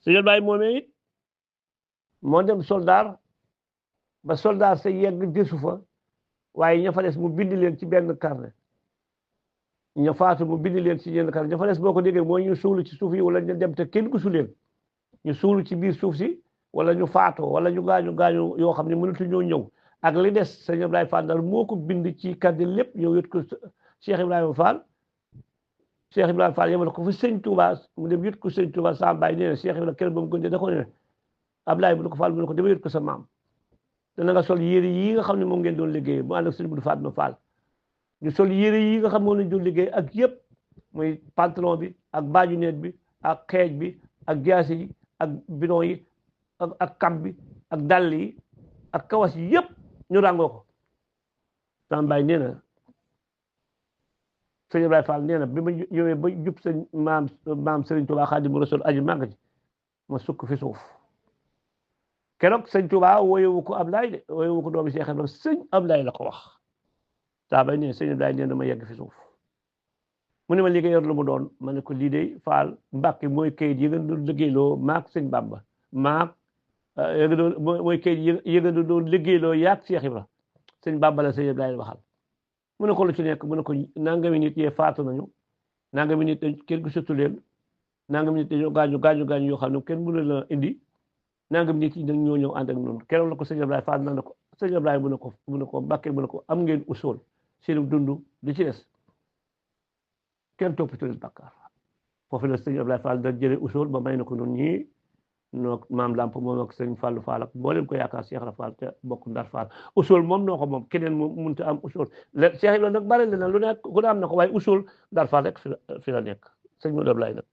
sëñ Ablaye moomee it moo dem soldaar ba soldaar sa yegg desu fa waaye ña fa des mu bind leen ci benn carnet ña faatu mu bind leen ci yenn carnet ña fa des boo ko déggee mooy ñu suulu ci suuf yi wala ñu dem te kenn gisu leen ñu suulu ci biir suuf si wala ñu faatoo wala ñu gaañu yoo xam ne mënatu ñoo ñëw ak li des sëñ Ablaye Fall daal moo ko bind ci carnet lépp ñëw yët ko Cheikh Ibrahima Fall Cheikh Ibrahima Fall yemal ko fa sëñ Touba mu dem yët ko sëñ Touba sa baay nee na Cheikh Ibrahima kenn ba mu gën da ko ne Ablaye bu ne ko Fall bu ne ko dama yët ko sa maam te na nga sol yére yi nga xam ne moom ngeen doon liggéey mu ànd ak sëñ Modou Fatma Fall ñu sol yére yi nga xam moom lañ doon liggéey ak yëpp muy pantalon bi ak baajuneet bi ak xeej bi ak jaasi yi ak bidon yi ak kab bi ak dàll yi ak kawas yi yëpp ñu ràngoo ko sama baay nee na sëñ Ibrahima Fall nee na bi ma ñëwee ba jub sëñ maam Serigne Touba Xaadimu Rasuul aji màgg ji ma sukk fi suuf keroog sëñ Touba wooyewu ko Ablaye de wooyewu ko doomi Cheikh Ibrahima sëñ Ablaye la ko wax saa bay nee sëñ Ablaye nee na ma yegg fi suuf mu ne ma liggéey yor lu mu doon ma ne ko lii de Fall Mbàkke mooy kayit yi nga doon liggéeyloo maak sëñ Bamba maak mooy kayit yi nga doon liggéeyloo yaak Cheikh Ibrahima sëñ Bamba la sëñ Ablaye waxal mu ne ko lu ci nekk mu ne ko nangami nit yee faatu nañu nangami nit kenn gisatu leen nangami nit dañoo gaañu yoo xam ne kenn mënu la indi nangam nit yi nag ñoo ñëw ànd ak noonu keroog la ko sëñ Ablaye Fall na ko sëñ Ablaye mu ne ko Mbàkke mu ne ko am ngeen usool seen dund li ci des kenn toppatu leen bàkkaar foofu la sëñ Ablaye Fall da jëlee usool ba may na ko noonu ñii noo maam Lamp moom ak sëñ Fallu Fall ak mboolem ko yaakaar Cheikh Ibra Fall te bokk Ndar Fall usool moom noo ko moom keneen moom mënut a am usool Cheikh Ibra nag bari na lu nekk ku ne am na ko waaye usool Ndar Fall rek fi la nekk sëñ Modou Ablaye nag